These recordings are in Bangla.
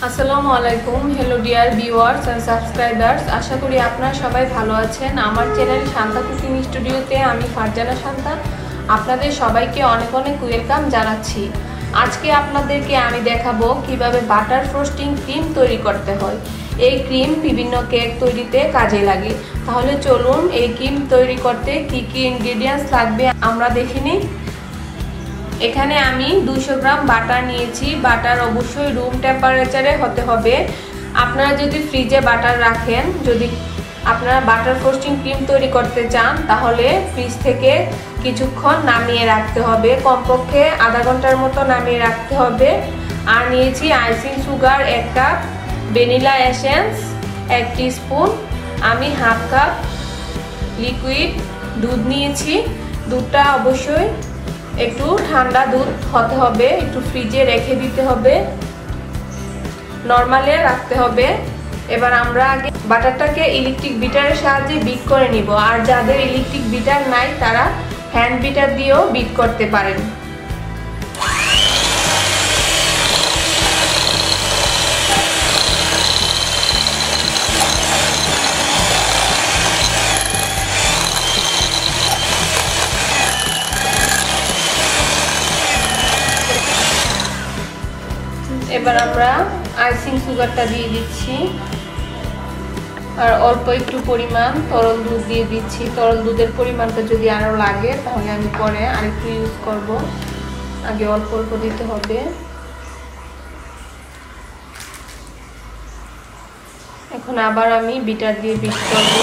আসসালামু আলাইকুম। Hello dear viewers and subscribers, আশা করি আপনারা সবাই ভালো আছেন। আমার চ্যানেল শান্তা কুকিং স্টুডিওতে আমি ফারজানা শান্তা আপনাদের সবাইকে অনেক অনেক ওয়েলকাম জানাচ্ছি। আজকে আপনাদেরকে আমি দেখাবো কিভাবে বাটার ফ্রস্টিং ক্রিম তৈরি করতে হয়। এই ক্রিম বিভিন্ন কেক তৈরিতে কাজে লাগে। তাহলে চলুন এই ক্রিম তৈরি করতে কি কি ইনগ্রেডিয়েন্টস লাগবে আমরা দেখে নিই। এখানে আমি 200 গ্রাম বাটার নিয়েছি। বাটার অবশ্যই রুম টেম্পারেচারে হতে হবে। আপনারা যদি ফ্রিজে বাটার রাখেন, যদি আপনারা বাটার ফ্রস্টিং ক্রিম তৈরি করতে চান, তাহলে ফ্রিজ থেকে কিছুক্ষণ নামিয়ে রাখতে হবে, কমপক্ষে আধা ঘন্টার মতো নামিয়ে রাখতে হবে। আর নিয়েছি icing sugar 1 cup, vanilla essence 1 teaspoon, আমি হাফ কাপ লিকুইড দুধ নিয়েছি। দুধটা অবশ্যই একটু ঠান্ডা দুধ হতে হবে, একটু ফ্রিজে রেখে দিতে হবে, নরমালে রাখতে হবে। এবার আমরা আগে বাটারটাকে ইলেকট্রিক বিটারের সাহায্যে বিট করে নিব। আর যাদের ইলেকট্রিক বিটার নাই তারা হ্যান্ড বিটার দিয়েও বিট করতে পারেন। এবার আমরা আইসিং সুগারটা দিয়ে দিচ্ছি আর অল্প একটু পরিমাণ তরল দুধ দিয়ে দিচ্ছি। তরল দুধের পরিমাণটা যদি আরো লাগে তাহলে আমি পরে আরেকটু ইউজ করব, আগে অল্প অল্প দিতে হবে। এখন আবার আমি বিটার দিয়ে বিট করব।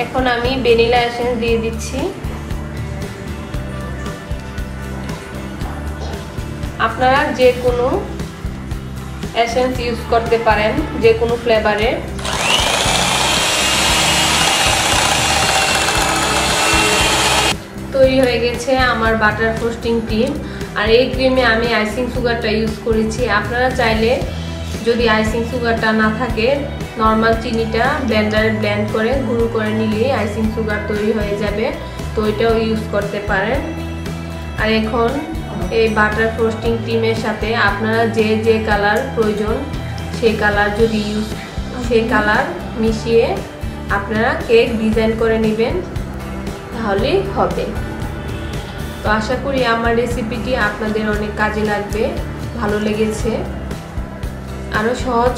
এখন আমি ভ্যানিলা এসেন্স দিয়ে দিচ্ছি। আপনারা যে কোনো এসেন্স ইউজ করতে পারেন, যে কোনো ফ্লেভারের। তৈরি হয়ে গেছে আমার বাটার ফ্রস্টিং ক্রিম। আর এই ক্রিমে আমি আইসিং সুগারটা ইউজ করেছি। আপনারা চাইলে যদি আইসিং সুগারটা না থাকে, নর্মাল চিনিটা ব্লেন্ডারে ব্লেন্ড করে গুঁড়ো করে নিলেই আইসিং সুগার তৈরি হয়ে যাবে, তো এটাও ইউজ করতে পারেন। আর এখন এই বাটার ফ্রস্টিং ক্রিমের সাথে আপনারা যে যে কালার প্রয়োজন সেই কালার মিশিয়ে আপনারা কেক ডিজাইন করে নেবেন, তাহলেই হবে। তো আশা করি আমার রেসিপিটি আপনাদের অনেক কাজে লাগবে, ভালো লেগেছে। আরো সহজ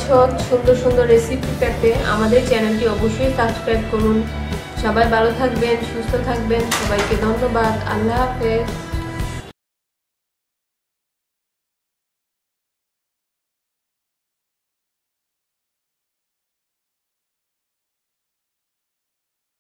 সুন্দর সুন্দর রেসিপি পেতে আমাদের চ্যানেলটি অবশ্যই সাবস্ক্রাইব করুন। সবাই ভালো থাকবেন, সুস্থ থাকবেন। সবাইকে ধন্যবাদ। আল্লাহ হাফেজ।